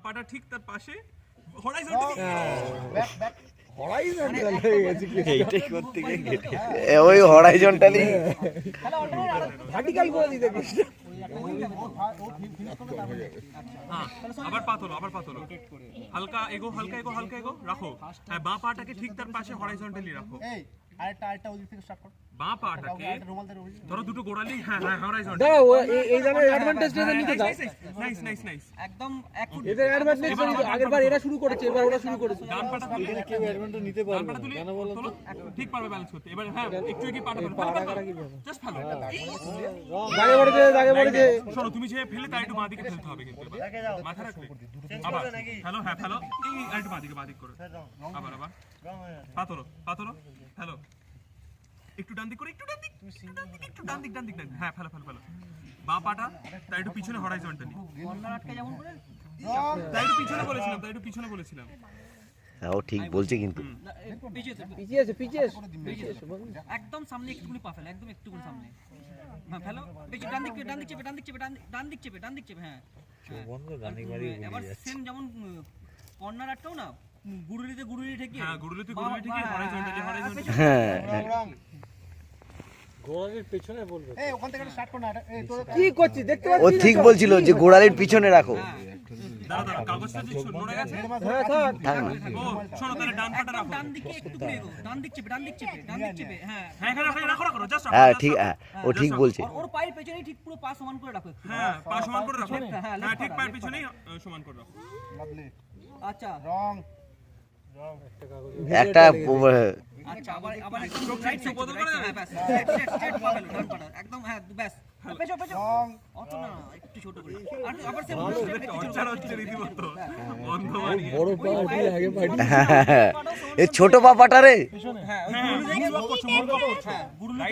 পাটা ঠিক তার পাশে হরাইজন্টালি হরাইজন্টাল হয়ে গেছে কি এইটাই করতে গিয়ে ওই হরাইজন্টালি ভার্টিক্যাল করে দিতে গেছে আবার পাতলো হালকা এগো রাখো হ্যাঁ বাঁ পাটাকে ঠিক তার পাশে হরাইজন্টালি রাখো আরেকটা ওদিক থেকে স্টার্ট কর বাঁ পাটাকে রুমালদের ওই ধরো দুটো গোড়ালি হ্যাঁ হরাইজন্টালি দাও এই জায়গায় অ্যাডভান্টেজটা নিতে দাও নাইস একদম এক ফুট এদের অ্যাডভান্টেজ আগেরবার এরা শুরু করেছে এবার ওরা শুরু করেছে ডান পাটা তুলে কেউ অ্যাডভান্টেজ নিতে ডান পাটা তুলে তোলো ঠিক পারবে ব্যালেন্স করতে এবার হ্যাঁ একটু এগিয়ে পাটা জাস্ট ভালো দাগে পড়েছে শোনো তুমি যে ফেলে তাই একটু বাঁদিকে ফেলতে হবে কিন্তু এবার মাথা রাখবে আবার ফেলো এই একটু বাঁদিকে করো আবার পাতলো ফেলো একটু ডান দিক করে একটু ডান দিক হ্যাঁ ফেলো বাঁ পাটা তাই একটু পিছনে হরাইজন্টালি কর্নার আটকে যেমন করে তাই একটু পিছনে বলেছিলাম ও ঠিক বলছে কিন্তু পিছিয়ে আছে একদম সামনে একটুখানি পা ফেলো একদম একটুখানি সামনে হ্যাঁ ফেলো বেশি ডান দিক চেপে হ্যাঁ এবার সেম যেমন কর্নার আটকাও না গুড়ুলি ঠেকিয়ে হ্যাঁ গুড়ুলি হরাইজন্টালি হ্যাঁ গোড়ালির পেছনে বলবে এই ওখান থেকে স্টার্ট কর না এই তোর কি করছিস দেখতে ও পাচ্ছিস ঠিক বলছিল যে গোড়ালির পিছনে রাখো দাঁড়া কাগজটা যে নড়ে গেছে হ্যাঁ থাক থাক না ও শোনো তাহলে ডান পাটা রাখো ডান দিকে একটু করে এগো ডান দিক চেপে হ্যাঁ হ্যাঁ রাখো জাস্ট হ্যাঁ ঠিক ও ঠিক বলছে ওর পায়ের পেছনেই ঠিক পুরো পা সমান করে রাখো হ্যাঁ পা সমান করে রাখো হ্যাঁ ঠিক পায়ের পিছনেই সমান করে রাখো আচ্ছা একটা আচ্ছা আবার একটু রাইট সাইড বদল করে স্ট্রেট পা ফেলো ডান পাটা একদম হ্যাঁ ব্যাস পেছো অত না একটু ছোট করে আর আবার সেম হচ্ছে রীতিমতো বন্ধ বানিয়ে বড় পা উঠে আগে পাটি এ ছোট পাপাটা রে হ্যাঁ